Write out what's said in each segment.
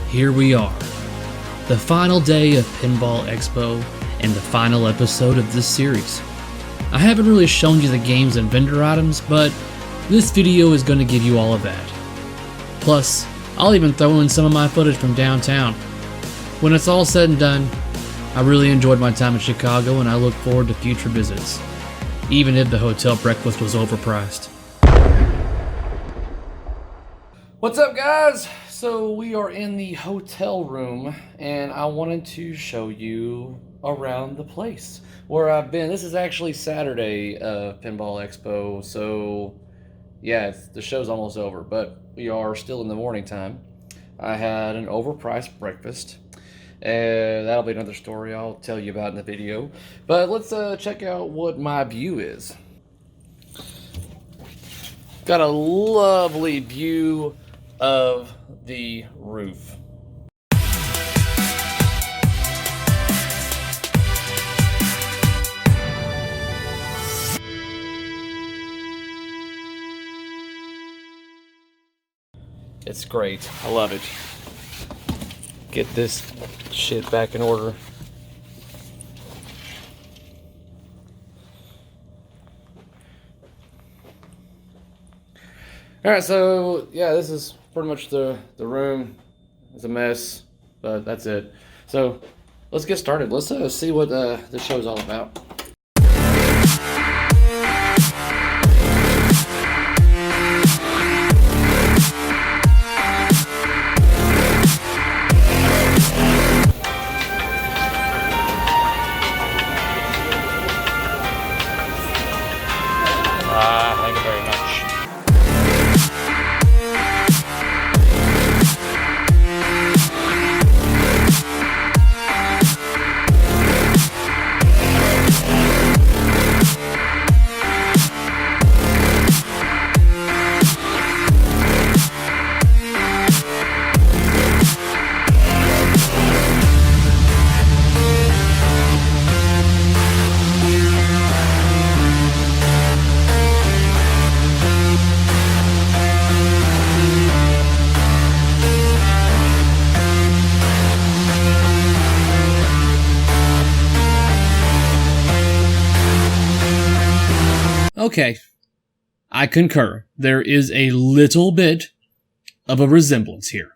here we are. The final day of Pinball Expo and the final episode of this series. I haven't really shown you the games and vendor items, but this video is going to give you all of that. Plus, I'll even throw in some of my footage from downtown. When it's all said and done, I really enjoyed my time in Chicago and I look forward to future visits, even if the hotel breakfast was overpriced. What's up, guys? So we are in the hotel room and I wanted to show you around the place where I've been. This is actually Saturday Pinball Expo, so yeah, the show's almost over, but we are still in the morning time. I had an overpriced breakfast. That'll be another story I'll tell you about in the video. But let's check out what my view is. Got a lovely view of the roof. It's great. I love it. Get this shit back in order. Alright, so yeah, this is pretty much the room. It's a mess, but that's it. So let's get started. Let's see what the show's all about. Thank you very much. Okay, I concur. There is a little bit of a resemblance here.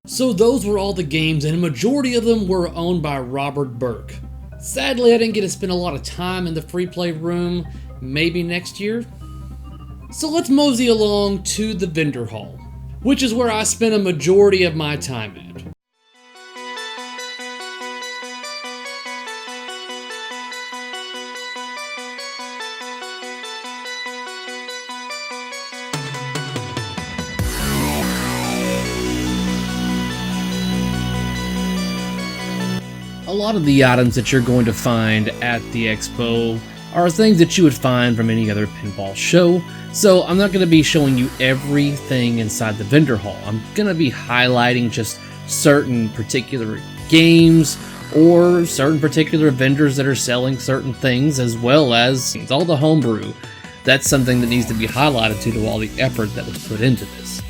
So those were all the games, and a majority of them were owned by Robert Burke. Sadly, I didn't get to spend a lot of time in the free play room, maybe next year. So let's mosey along to the vendor hall, which is where I spent a majority of my time at. A lot of the items that you're going to find at the expo are things that you would find from any other pinball show, so I'm not going to be showing you everything inside the vendor hall. I'm going to be highlighting just certain particular games or certain particular vendors that are selling certain things, as well as all the homebrew. That's something that needs to be highlighted due to all the effort that was put into this.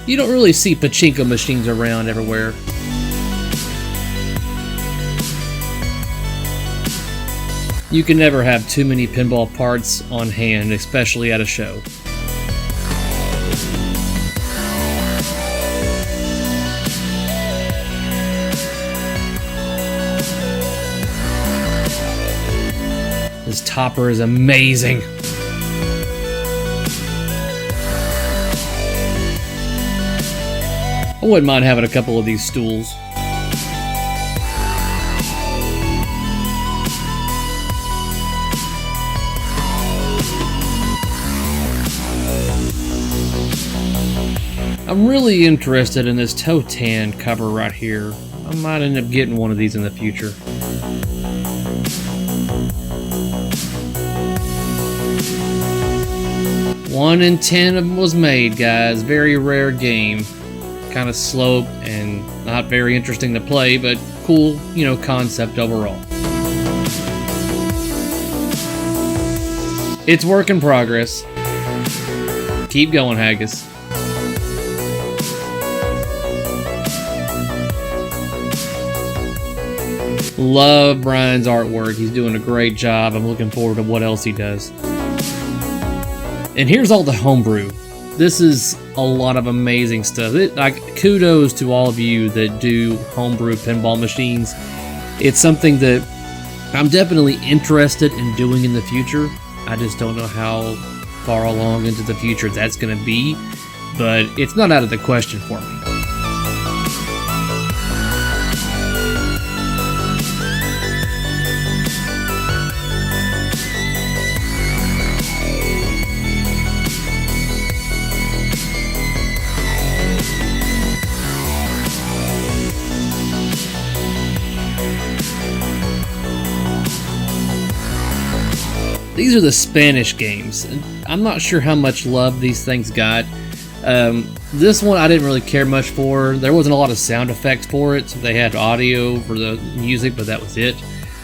You don't really see pachinko machines around everywhere. You can never have too many pinball parts on hand, especially at a show. This topper is amazing. I wouldn't mind having a couple of these stools. I'm really interested in this toe tan cover right here. I might end up getting one of these in the future. One in 10 of them was made, guys. Very rare game. Kind of slow and not very interesting to play, but cool, you know, concept overall. It's work in progress. Keep going, Haggis. Love Brian's artwork. He's doing a great job. I'm looking forward to what else he does. And here's all the homebrew. This is a lot of amazing stuff. Kudos to all of you that do homebrew pinball machines. It's something that I'm definitely interested in doing in the future. I just don't know how far along into the future that's going to be, but it's not out of the question for me. These are the Spanish games. I'm not sure how much love these things got. This one I didn't really care much for. There wasn't a lot of sound effects for it. So they had audio for the music, but that was it.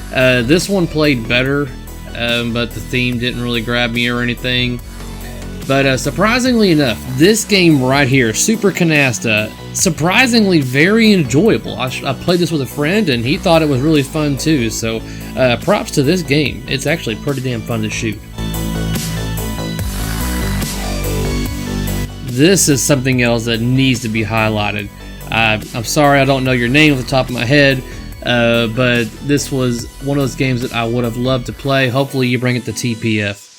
This one played better, but the theme didn't really grab me or anything. But surprisingly enough, this game right here, Super Canasta, surprisingly very enjoyable. I played this with a friend and he thought it was really fun too, so props to this game. It's actually pretty damn fun to shoot. This is something else that needs to be highlighted. I'm sorry I don't know your name off the top of my head, but this was one of those games that I would have loved to play. Hopefully you bring it to TPF.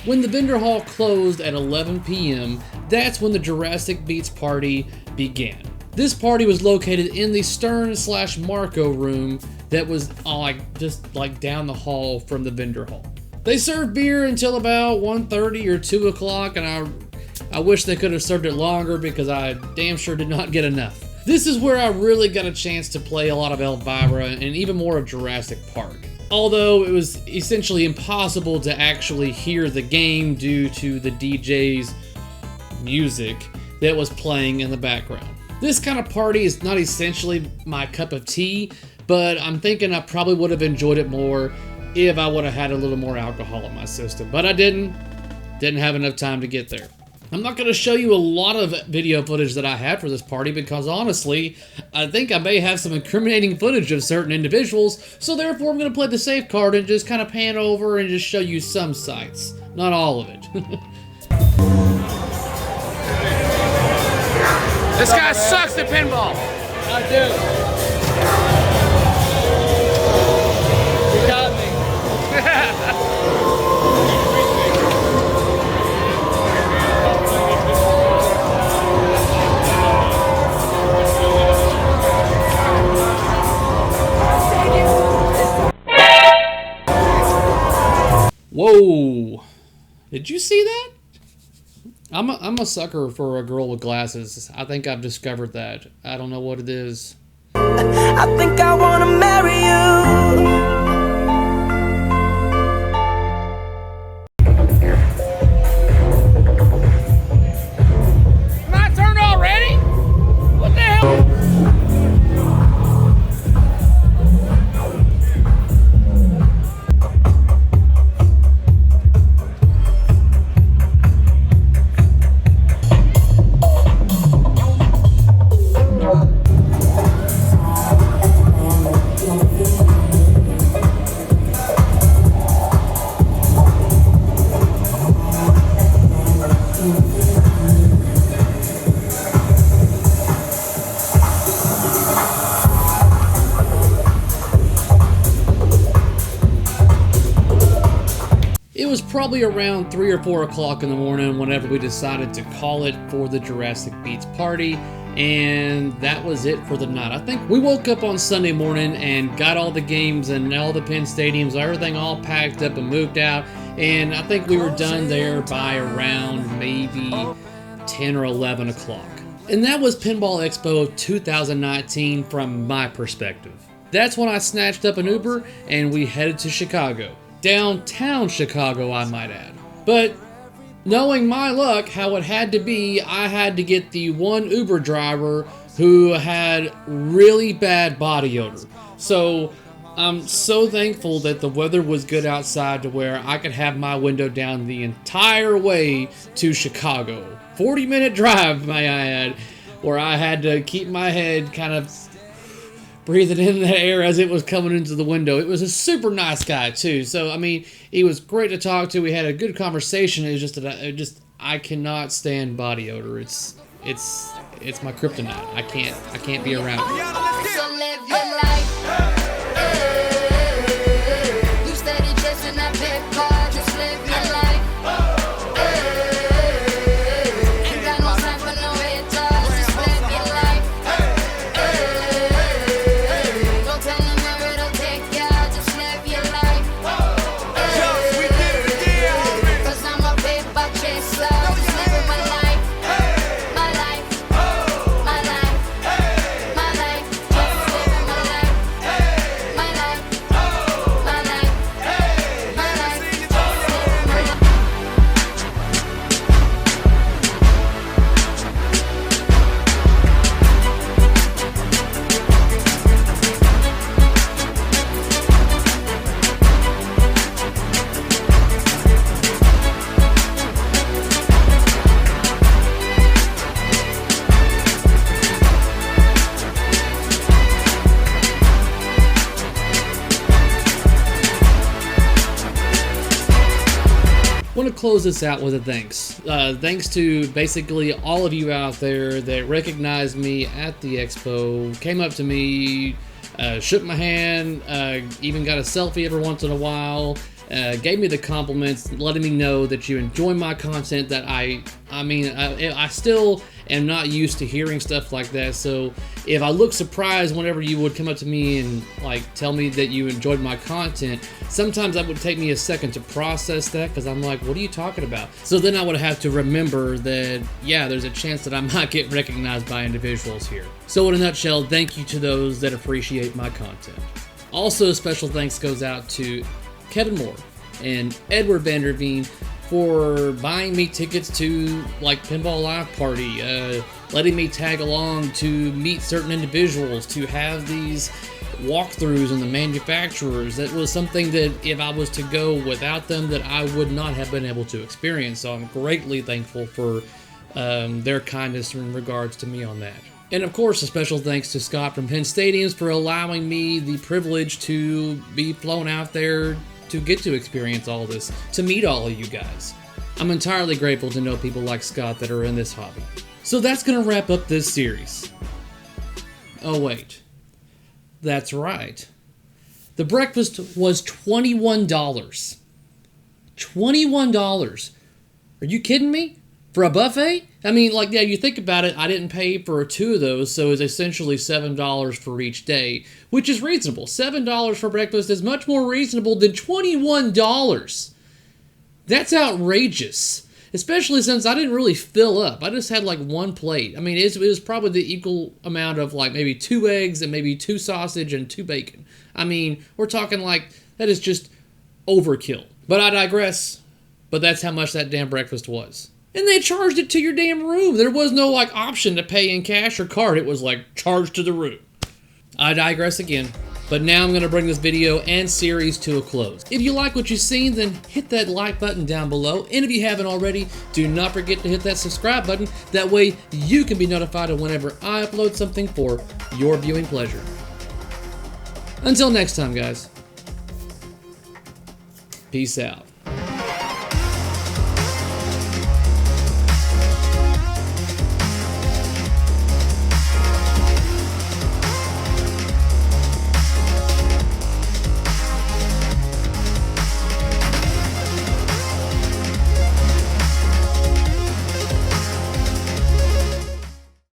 When the vendor hall closed at 11 p.m., that's when the Jurassic Beats party began. This party was located in the Stern/Marco room that was just down the hall from the vendor hall. They served beer until about 1:30 or 2 o'clock, and I wish they could have served it longer because I damn sure did not get enough. This is where I really got a chance to play a lot of Elvira and even more of Jurassic Park. Although it was essentially impossible to actually hear the game due to the DJ's music that was playing in the background. This kind of party is not essentially my cup of tea, but I'm thinking I probably would have enjoyed it more if I would have had a little more alcohol in my system. But I didn't have enough time to get there. I'm not going to show you a lot of video footage that I had for this party because honestly, I think I may have some incriminating footage of certain individuals, so therefore I'm going to play the safe card and just kind of pan over and just show you some sights. Not all of it. This guy sucks at pinball. I do. You got me. Whoa! Did you see that? I'm a sucker for a girl with glasses. I think I've discovered that. I don't know what it is. I think I wanna marry you. My turn already? What the hell? It was probably around 3 or 4 o'clock in the morning whenever we decided to call it for the Jurassic Beats party, and that was it for the night. I think we woke up on Sunday morning and got all the games and all the Penn stadiums, everything all packed up and moved out, and I think we were done there by around maybe 10 or 11 o'clock. And that was Pinball Expo 2019 from my perspective. That's when I snatched up an Uber and we headed to Chicago. Downtown Chicago, I might add. But knowing my luck, how it had to be, I had to get the one Uber driver who had really bad body odor. So I'm so thankful that the weather was good outside to where I could have my window down the entire way to Chicago. 40-minute drive, may I add, where I had to keep my head kind of breathing in the air as it was coming into the window. It was a super nice guy too. So I mean, he was great to talk to. We had a good conversation. It was just that I cannot stand body odor. It's my kryptonite. I can't be around it. So live your life. You steady chasing that big car, just live your life. Ain't got no time for no haters, just live your life. Don't tell them where it'll take ya, just live your life. Cause I'm a paper chaser, just living my life. My life, my life, my life, just living my life. My life, my life, my life, just living my life. I want to close this out with a thanks. Thanks to basically all of you out there that recognized me at the expo, came up to me, shook my hand, even got a selfie every once in a while, gave me the compliments, letting me know that you enjoy my content, that I still am not used to hearing stuff like that. So if I look surprised whenever you would come up to me and like tell me that you enjoyed my content, sometimes that would take me a second to process that, because I'm like, what are you talking about? So then I would have to remember that, yeah, there's a chance that I might get recognized by individuals here. So in a nutshell, thank you to those that appreciate my content. Also, a special thanks goes out to Kevin Moore and Edward Vanderveen for buying me tickets to like Pinball Live Party, letting me tag along to meet certain individuals, to have these walkthroughs and the manufacturers. That was something that if I was to go without them, that I would not have been able to experience. So I'm greatly thankful for their kindness in regards to me on that. And of course, a special thanks to Scott from Penn Stadiums for allowing me the privilege to be flown out there to get to experience all this, to meet all of you guys. I'm entirely grateful to know people like Scott that are in this hobby. So that's gonna wrap up this series. Oh wait, that's right. The breakfast was $21. $21. Are you kidding me? For a buffet? I mean, like, yeah, you think about it, I didn't pay for two of those, so it's essentially $7 for each day, which is reasonable. $7 for breakfast is much more reasonable than $21. That's outrageous. Especially since I didn't really fill up. I just had like one plate. I mean, it was probably the equal amount of like maybe 2 eggs and maybe 2 sausage and 2 bacon. I mean, we're talking like, that is just overkill. But I digress. But that's how much that damn breakfast was. And they charged it to your damn room. There was no like option to pay in cash or card. It was like charged to the room. I digress again. But now I'm going to bring this video and series to a close. If you like what you've seen, then hit that like button down below. And if you haven't already, do not forget to hit that subscribe button. That way you can be notified of whenever I upload something for your viewing pleasure. Until next time, guys. Peace out.